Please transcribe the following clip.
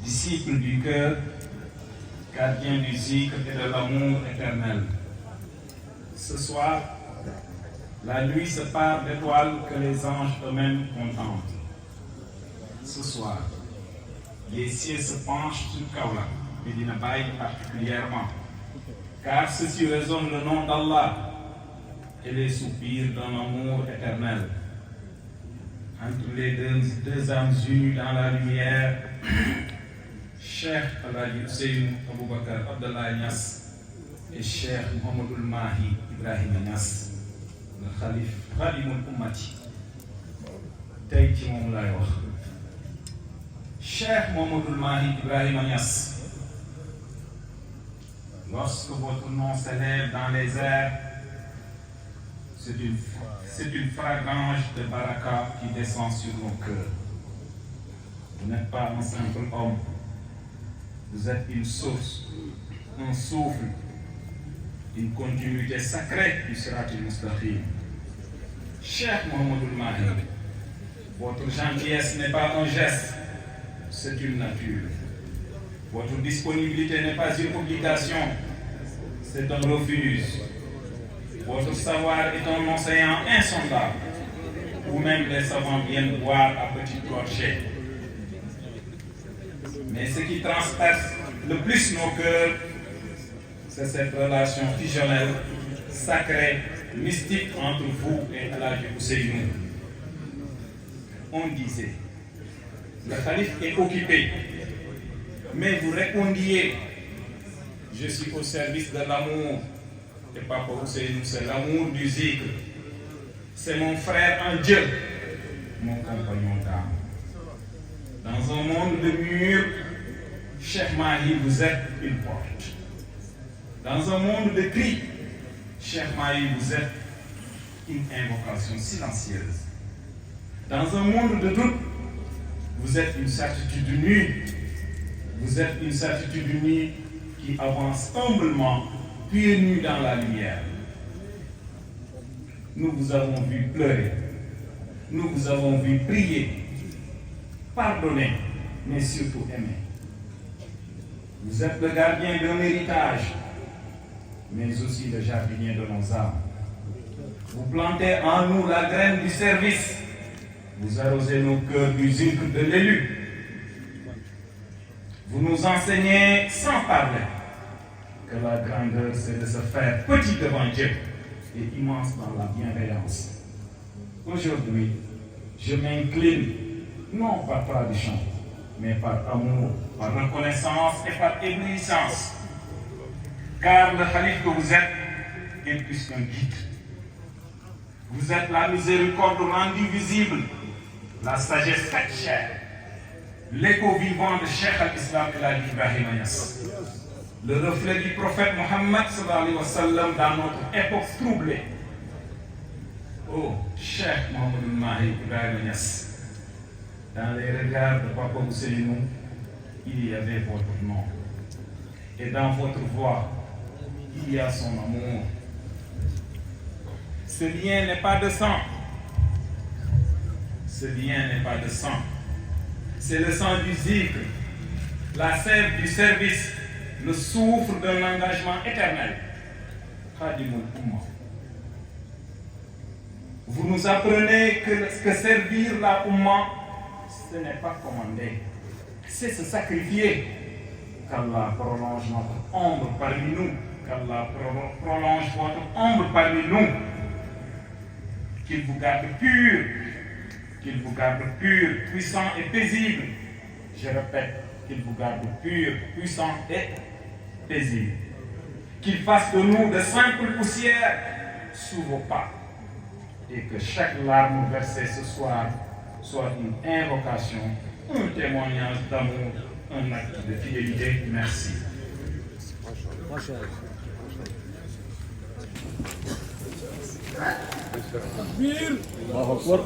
disciple du cœur, gardien du zikr et de l'amour éternel. Ce soir, la nuit se pare d'étoiles que les anges eux-mêmes contemplent. Ce soir, les cieux se penchent sur Kaolack, Médina Baye particulièrement, car ceci résonne le nom d'Allah et les soupirs d'un amour éternel. Entre les deux âmes unies dans la lumière, Cheikh Alhaji Ousseynou Aboubacar Abdallah Niass et Cheikh Mouhamadoul Mahi Ibrahima Niass, le Khalif Khadimoul Ummati. tey ci moom laay wax. Cheikh Mouhamadoul Mahi Ibrahima Niass, lorsque votre nom s'élève dans les airs, c'est une fragrance de baraka qui descend sur nos cœurs. Vous n'êtes pas un simple homme, vous êtes une source, un souffle, une continuité sacrée du Siratul Mustaqim. Cheikh Mouhamadoul Mahi, votre gentillesse n'est pas un geste, c'est une nature. Votre disponibilité n'est pas une obligation, c'est un refuge. Votre savoir est un océan insondable, où même les savants viennent boire à petites gorgées. Mais ce qui transperce le plus nos cœurs, c'est cette relation fusionnelle, sacrée, mystique entre vous et Alhaji Ousseynou. On disait, le calife est occupé, mais vous répondiez, je suis au service de l'amour. Et Papa Ousseynou, c'est l'amour du zikr. C'est mon frère en Dieu, mon compagnon d'âme. Dans un monde de murs, Cheikh Mahi, vous êtes une porte. Dans un monde de cris, Cheikh Mahi, vous êtes une invocation silencieuse. Dans un monde de doute, vous êtes une certitude nue. Vous êtes une certitude nue qui avance humblement, pieds nus dans la lumière. Nous vous avons vu pleurer. Nous vous avons vu prier, pardonner, mais surtout aimer. Vous êtes le gardien d'un héritage, mais aussi le jardinier de nos âmes. Vous plantez en nous la graine du service. Vous arrosez nos cœurs du zikr de l'élu. Vous nous enseignez sans parler que la grandeur, c'est de se faire petit devant Dieu et immense dans la bienveillance. Aujourd'hui, je m'incline, non par tradition, mais par amour, par reconnaissance et par éblouissance. Car le Khalif que vous êtes est plus qu'un guide. Vous êtes la miséricorde rendue visible, la sagesse faite chère, l'écho vivant de Cheikh al-Islam Alhaji Ibrahima Niass, le reflet du prophète Mohammed sallallahu alayhi wa sallam dans notre époque troublée. Oh, Cheikh Mouhamadoul Mahi Ibrahima Niass, dans les regards de Papa Ousseynou, il y avait votre nom. Et dans votre voix, il y a son amour. Ce lien n'est pas de sang. Ce lien n'est pas de sang. C'est le sang du zikr, la sève du service, le souffle d'un engagement éternel. Khadimoul Ummah. Vous nous apprenez que servir la Ummah, ce n'est pas commander, c'est se sacrifier. Qu'Allah prolonge notre ombre parmi nous, qu'Allah prolonge votre ombre parmi nous, qu'il vous garde pur, qu'il vous garde pur, puissant et paisible. Je répète, qu'il vous garde pur, puissant et paisible. Qu'il fasse de nous de simples poussières sous vos pas. Et que chaque larme versée ce soir soit une invocation, un témoignage d'amour, un acte de fidélité. Merci. Takbir. Allahu Akbar.